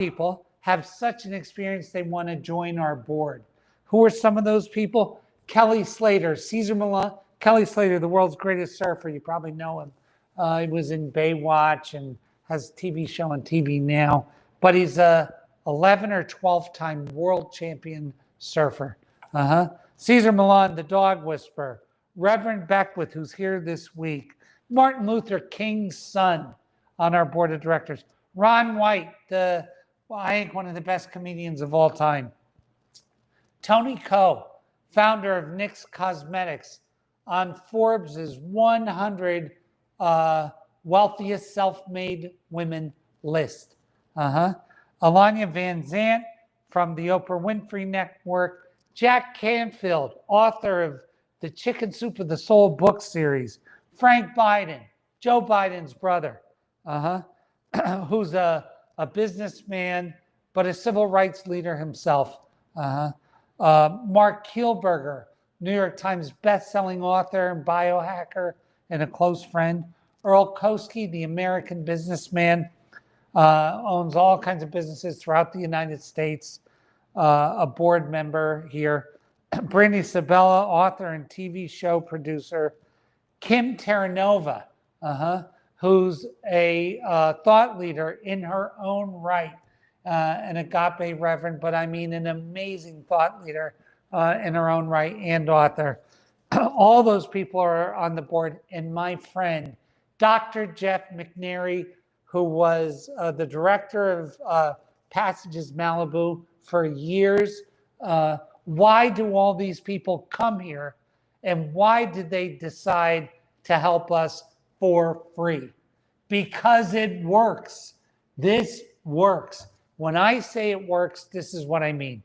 people have such an experience they want to join our board. Who are some of those people? Kelly Slater, Cesar Millan. Kelly Slater, the world's greatest surfer. You probably know him. He was in Baywatch and has a TV show on TV now. But he's a 11 or 12-time world champion surfer. Cesar Millan, the dog whisperer. Reverend Beckwith, who's here this week. Martin Luther King's son on our board of directors. Ron White, I think one of the best comedians of all time. Tony Coe, founder of NYX Cosmetics, on Forbes' 100 wealthiest self-made women list. Alanya Van Zant from the Oprah Winfrey Network. Jack Canfield, author of the Chicken Soup of the Soul book series. Frank Biden, Joe Biden's brother, who's a businessman, but a civil rights leader himself. Mark Kielberger, New York Times bestselling author and biohacker and a close friend. Earl Koski, the American businessman, owns all kinds of businesses throughout the United States, a board member here. Brittany Sabella, author and TV show producer. Kim Terranova, who's a thought leader in her own right, an agape reverend, but I mean an amazing thought leader in her own right and author. All those people are on the board. And my friend, Dr. Jeff McNary, who was the director of Passages Malibu for years. Why do all these people come here? And why did they decide to help us for free? Because it works. This works. When I say it works, this is what I mean.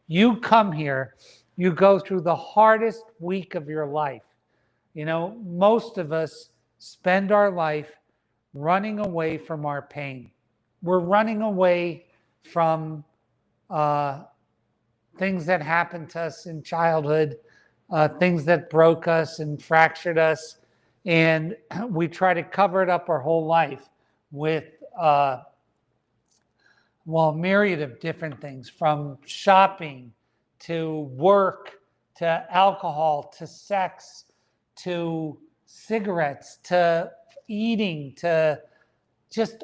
You come here, you go through the hardest week of your life. You know, most of us spend our life running away from our pain. We're running away from things that happened to us in childhood, things that broke us and fractured us. And we try to cover it up our whole life with, a myriad of different things, from shopping to work to alcohol to sex to cigarettes to eating to just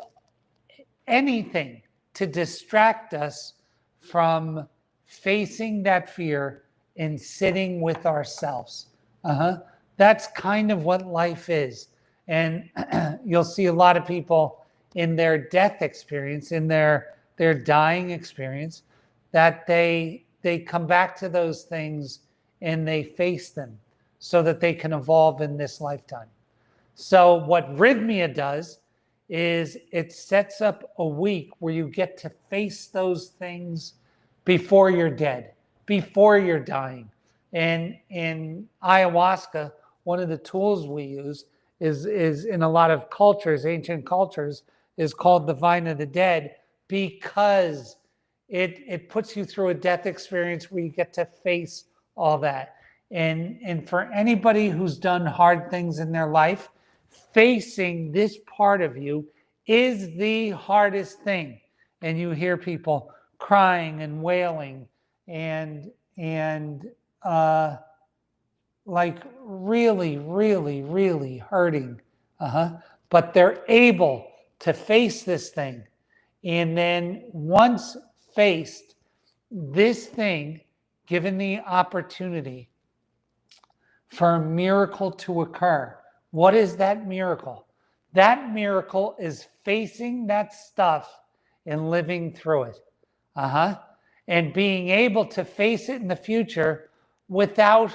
anything to distract us from facing that fear and sitting with ourselves. That's kind of what life is. And you'll see a lot of people in their death experience, in their dying experience, that they come back to those things and they face them so that they can evolve in this lifetime. So what Rythmia does is it sets up a week where you get to face those things before you're dead, before you're dying. And in ayahuasca, one of the tools we use is in a lot of cultures, ancient cultures, is called the vine of the dead, because it puts you through a death experience where you get to face all that. And for anybody who's done hard things in their life, facing this part of you is the hardest thing. And you hear people crying and wailing and like really, really, really hurting. But they're able to face this thing. And then once faced, this thing, given the opportunity for a miracle to occur, what is that miracle? That miracle is facing that stuff and living through it. And being able to face it in the future without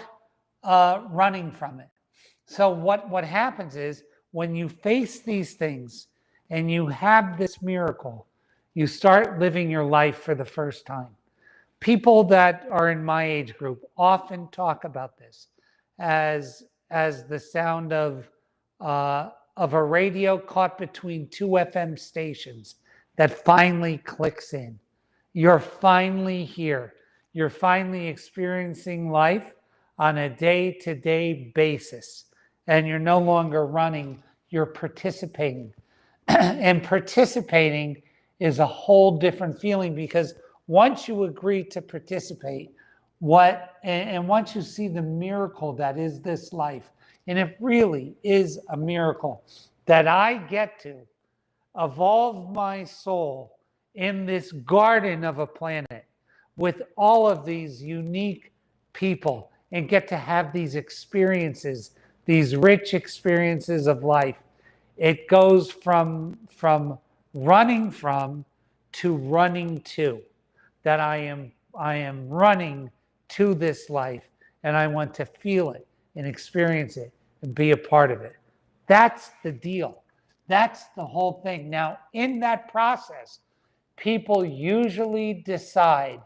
running from it. So what happens is, when you face these things and you have this miracle, you start living your life for the first time. People that are in my age group often talk about this as the sound of a radio caught between two FM stations that finally clicks in. You're finally here. You're finally experiencing life on a day-to-day basis. And you're no longer running, you're participating. And participating is a whole different feeling, because once you agree to participate, and once you see the miracle that is this life, and it really is a miracle that I get to evolve my soul in this garden of a planet with all of these unique people and get to have these experiences, these rich experiences of life. It goes from running from to running to, that I am running to this life, and I want to feel it and experience it and be a part of it. That's the deal. That's the whole thing. Now, in that process, people usually decide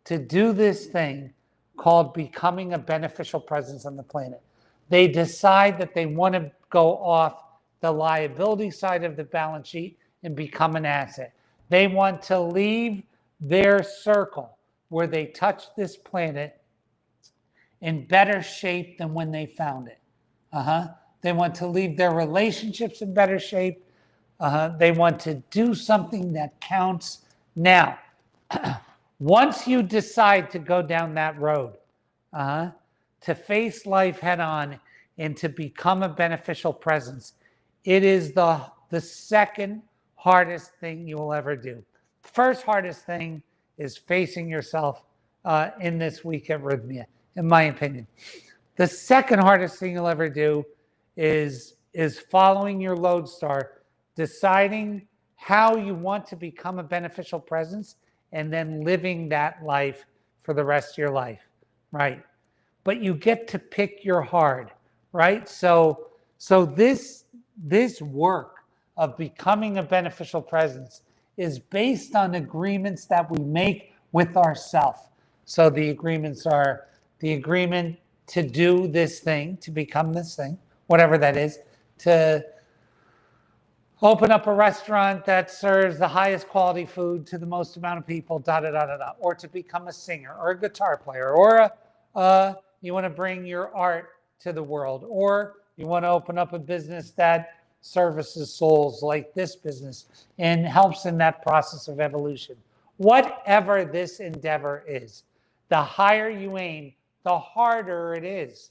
to do this thing called becoming a beneficial presence on the planet. They decide that they want to go off the liability side of the balance sheet and become an asset. They want to leave their circle where they touch this planet in better shape than when they found it. They want to leave their relationships in better shape. They want to do something that counts. Now, once you decide to go down that road, to face life head on and to become a beneficial presence, it is the second hardest thing you will ever do. The first hardest thing is facing yourself in this week at Rythmia, in my opinion. The second hardest thing you'll ever do is following your lodestar, deciding how you want to become a beneficial presence, and then living that life for the rest of your life, right? But you get to pick your hard, right? So this work of becoming a beneficial presence is based on agreements that we make with ourselves. So the agreements are the agreement to do this thing, to become this thing, whatever that is, to open up a restaurant that serves the highest quality food to the most amount of people, or to become a singer or a guitar player, or you want to bring your art to the world, or you want to open up a business that services souls like this business and helps in that process of evolution. Whatever this endeavor is, the higher you aim, the harder it is.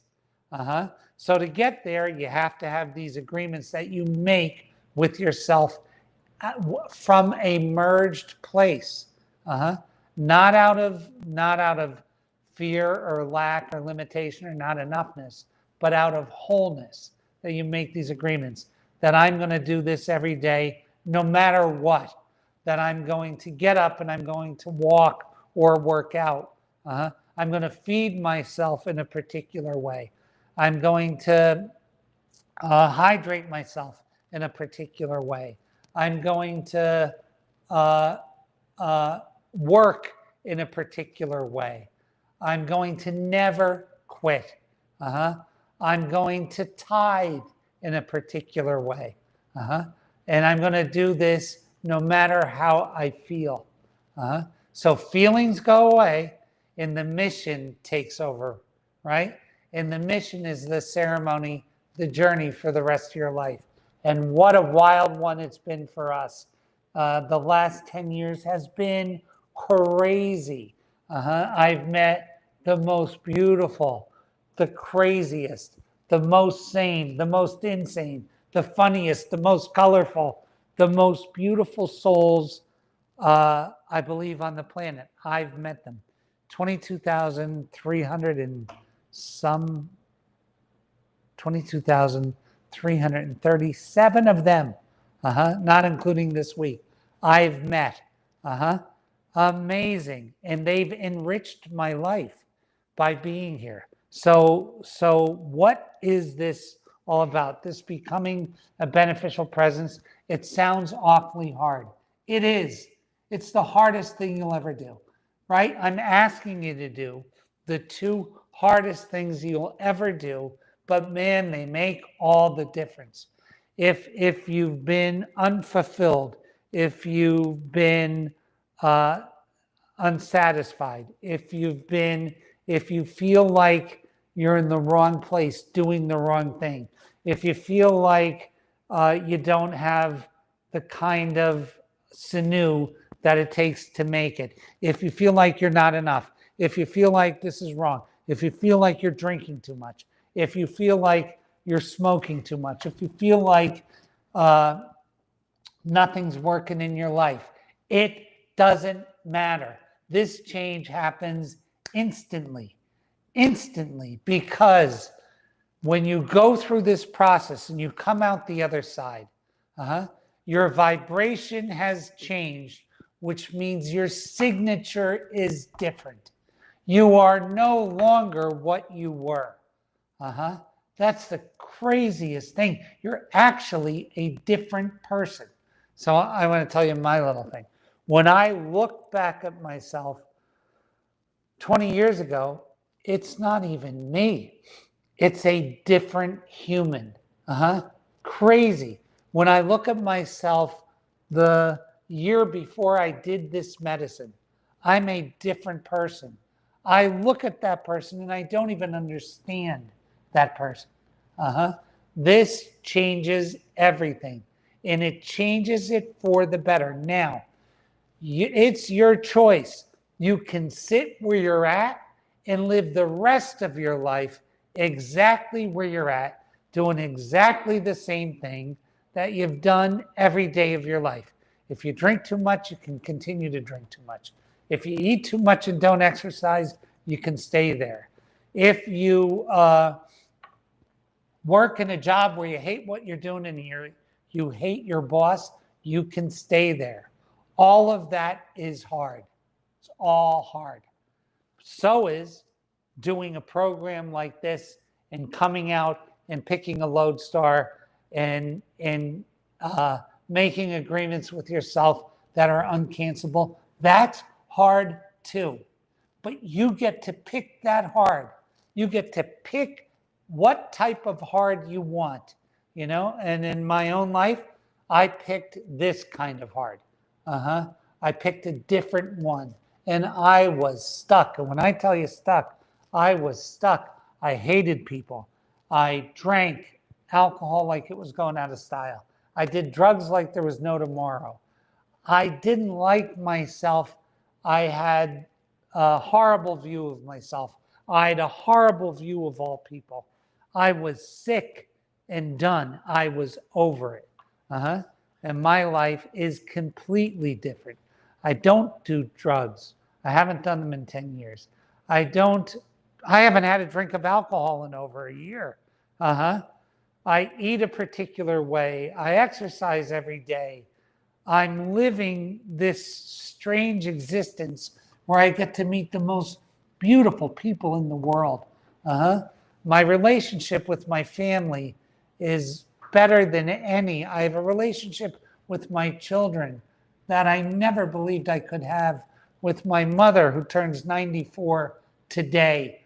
So to get there, you have to have these agreements that you make with yourself from a merged place, not out of fear or lack or limitation or not enoughness, but out of wholeness, that you make these agreements that I'm going to do this every day, no matter what, that I'm going to get up and I'm going to walk or work out. I'm going to feed myself in a particular way. I'm going to hydrate myself in a particular way. I'm going to work in a particular way. I'm going to never quit. I'm going to tithe in a particular way. And I'm going to do this no matter how I feel. So feelings go away and the mission takes over, right? And the mission is the ceremony, the journey for the rest of your life. And what a wild one it's been for us. The last 10 years has been crazy. I've met the most beautiful, the craziest, the most sane, the most insane, the funniest, the most colorful, the most beautiful souls, I believe, on the planet. I've met them. 22,300 and some, 22,337 of them, not including this week, I've met. Amazing. And they've enriched my life by being here. So what is this all about? This becoming a beneficial presence. It sounds awfully hard. It is. It's the hardest thing you'll ever do, right? I'm asking you to do the two hardest things you'll ever do, but man, they make all the difference. If you've been unfulfilled, if you've been unsatisfied, if you feel like you're in the wrong place doing the wrong thing, if you feel like you don't have the kind of sinew that it takes to make it. If you feel like you're not enough, if you feel like this is wrong, if you feel like you're drinking too much, if you feel like you're smoking too much, if you feel like nothing's working in your life, it doesn't matter. This change happens instantly, because when you go through this process and you come out the other side, your vibration has changed, which means your signature is different. You are no longer what you were. That's the craziest thing. You're actually a different person. So I want to tell you my little thing. When I look back at myself 20 years ago, it's not even me. It's a different human. Crazy. When I look at myself the year before I did this medicine, I'm a different person. I look at that person and I don't even understand that person. This changes everything, and it changes it for the better. Now, it's your choice. You can sit where you're at and live the rest of your life exactly where you're at, doing exactly the same thing that you've done every day of your life. If you drink too much, you can continue to drink too much. If you eat too much and don't exercise, you can stay there. If you work in a job where you hate what you're doing and you hate your boss, you can stay there. All of that is hard. It's all hard. So is doing a program like this and coming out and picking a lodestar and making agreements with yourself that are uncancelable. That's hard too. But you get to pick that hard. You get to pick what type of hard you want, And in my own life, I picked this kind of hard. I picked a different one, and I was stuck. And when I tell you stuck, I was stuck. I hated people. I drank alcohol like it was going out of style. I did drugs like there was no tomorrow. I didn't like myself. I had a horrible view of myself. I had a horrible view of all people. I was sick and done. I was over it. And my life is completely different. I don't do drugs. I haven't done them in 10 years. I haven't had a drink of alcohol in over a year. I eat a particular way. I exercise every day. I'm living this strange existence where I get to meet the most beautiful people in the world. My relationship with my family is better than any. I have a relationship with my children that I never believed I could have, with my mother, who turns 94 today,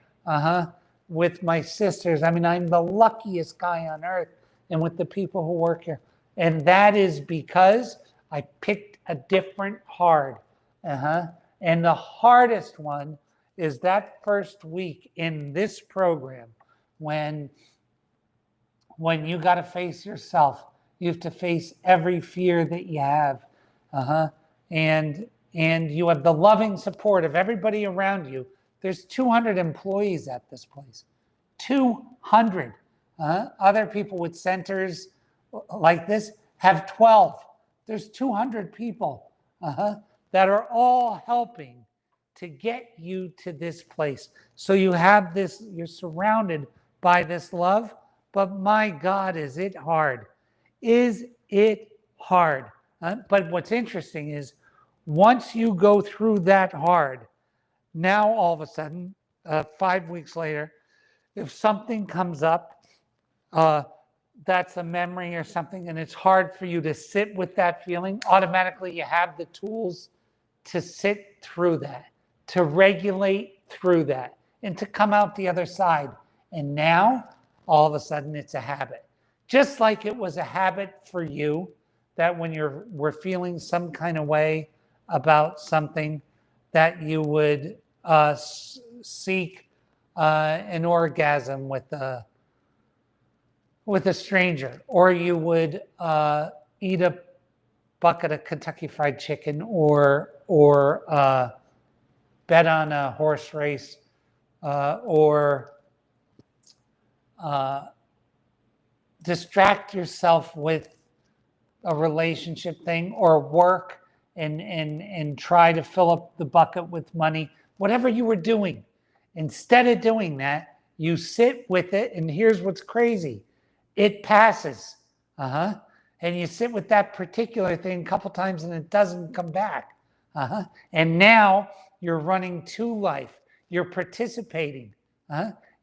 with my sisters. I mean, I'm the luckiest guy on earth, and with the people who work here. And that is because I picked a different hard. And the hardest one is that first week in this program when you got to face yourself. You have to face every fear that you have. And you have the loving support of everybody around you. There's 200 employees at this place. 200. Other people with centers like this have 12. There's 200 people that are all helping to get you to this place. So you have this, you're surrounded by this love, but my God, is it hard? Is it hard? But what's interesting is once you go through that hard, now all of a sudden, 5 weeks later, if something comes up, that's a memory or something, and it's hard for you to sit with that feeling, automatically you have the tools to sit through that, to regulate through that, and to come out the other side. And now, all of a sudden, it's a habit. Just like it was a habit for you that when we're feeling some kind of way about something, that you would seek an orgasm with a stranger, or you would eat a bucket of Kentucky Fried Chicken or bet on a horse race or distract yourself with a relationship thing or work and try to fill up the bucket with money, whatever you were doing. Instead of doing that, you sit with it, and here's what's crazy. It passes. And you sit with that particular thing a couple times and it doesn't come back. And now you're running to life. You're participating.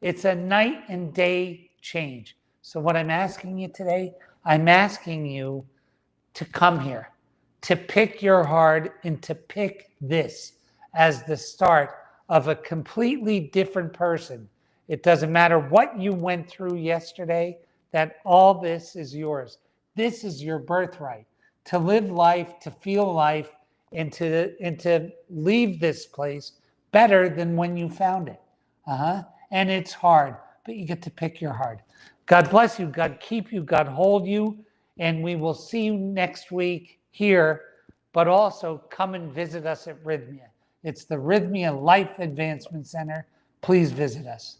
It's a night and day change. So what I'm asking you today, I'm asking you to come here, to pick your heart and to pick this as the start of a completely different person. It doesn't matter what you went through yesterday, that all this is yours. This is your birthright, to live life, to feel life, and to leave this place better than when you found it. And it's hard, but you get to pick your heart. God bless you. God keep you. God hold you. And we will see you next week here, but also come and visit us at Rythmia. It's the Rythmia Life Advancement Center. Please visit us.